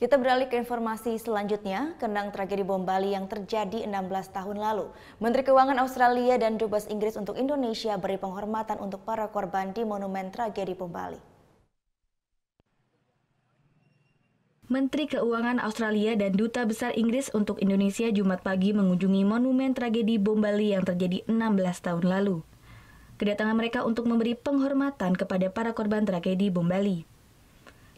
Kita beralih ke informasi selanjutnya, kenang tragedi bom Bali yang terjadi 16 tahun lalu. Menteri Keuangan Australia dan Dubes Inggris untuk Indonesia beri penghormatan untuk para korban di Monumen Tragedi Bom Bali. Menteri Keuangan Australia dan Duta Besar Inggris untuk Indonesia Jumat pagi mengunjungi Monumen Tragedi Bom Bali yang terjadi 16 tahun lalu. Kedatangan mereka untuk memberi penghormatan kepada para korban tragedi bom Bali.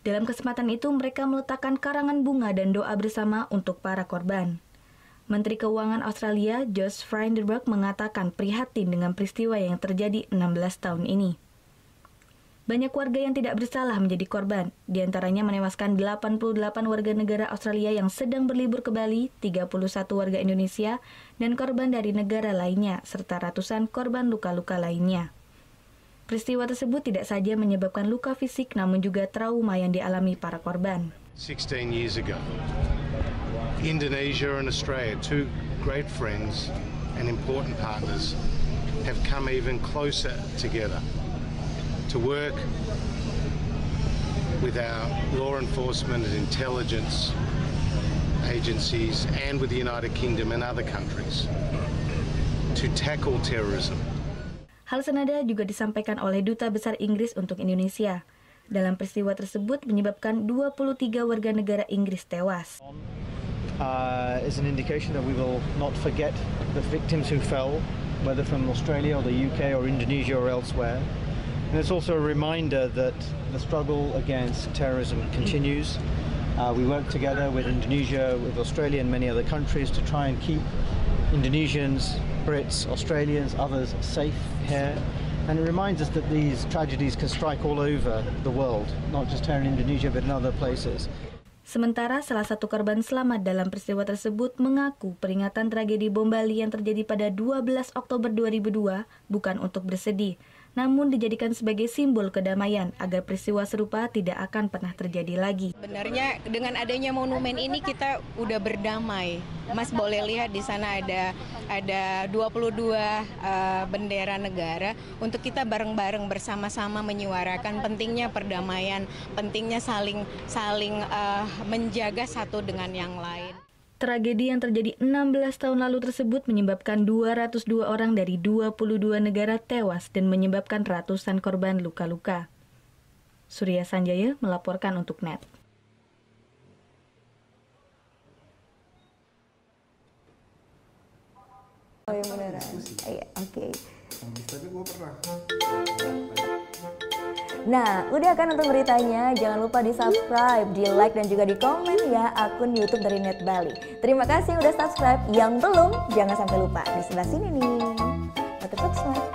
Dalam kesempatan itu, mereka meletakkan karangan bunga dan doa bersama untuk para korban. Menteri Keuangan Australia, Josh Frydenberg, mengatakan prihatin dengan peristiwa yang terjadi 16 tahun ini. Banyak warga yang tidak bersalah menjadi korban, diantaranya menewaskan 88 warga negara Australia yang sedang berlibur ke Bali, 31 warga Indonesia, dan korban dari negara lainnya, serta ratusan korban luka-luka lainnya. Peristiwa tersebut tidak saja menyebabkan luka fisik, namun juga trauma yang dialami para korban. 16 years ago, Indonesia and Australia, two great friends and important partners, have come even closer together to work with our law enforcement and intelligence agencies and with the United Kingdom and other countries to tackle terrorism. Hal senada juga disampaikan oleh Duta Besar Inggris untuk Indonesia. Dalam peristiwa tersebut menyebabkan 23 warga negara Inggris tewas. Is an indication that we will not forget the victims who fell, whether from Australia or the UK or Indonesia or elsewhere. And it's also a reminder that the struggle against terrorism continues. We work together with Indonesia, with Australia and many other countries to try and keep Indonesians, Brits, Australians, others safe here. And it reminds us that these tragedies can strike all over the world, not just here in Indonesia but in other places. Sementara salah satu korban selamat dalam peristiwa tersebut mengaku peringatan tragedi bom Bali yang terjadi pada 12 Oktober 2002 bukan untuk bersedih, namun dijadikan sebagai simbol kedamaian agar peristiwa serupa tidak akan pernah terjadi lagi. Sebenarnya dengan adanya monumen ini kita udah berdamai. Mas boleh lihat di sana ada 22 bendera negara untuk kita bareng-bareng bersama-sama menyuarakan pentingnya perdamaian, pentingnya saling menjaga satu dengan yang lain. Tragedi yang terjadi 16 tahun lalu tersebut menyebabkan 202 orang dari 22 negara tewas dan menyebabkan ratusan korban luka-luka. Surya Sanjaya melaporkan untuk NET. Oh yang beneran? Iya, oke. Tapi gue pernah. Nah, udah kan untuk beritanya? Jangan lupa di-subscribe, di-like, dan juga di-komen ya akun YouTube dari Net Bali. Terima kasih udah subscribe. Yang belum, jangan sampai lupa. Di sebelah sini nih. Subscribe.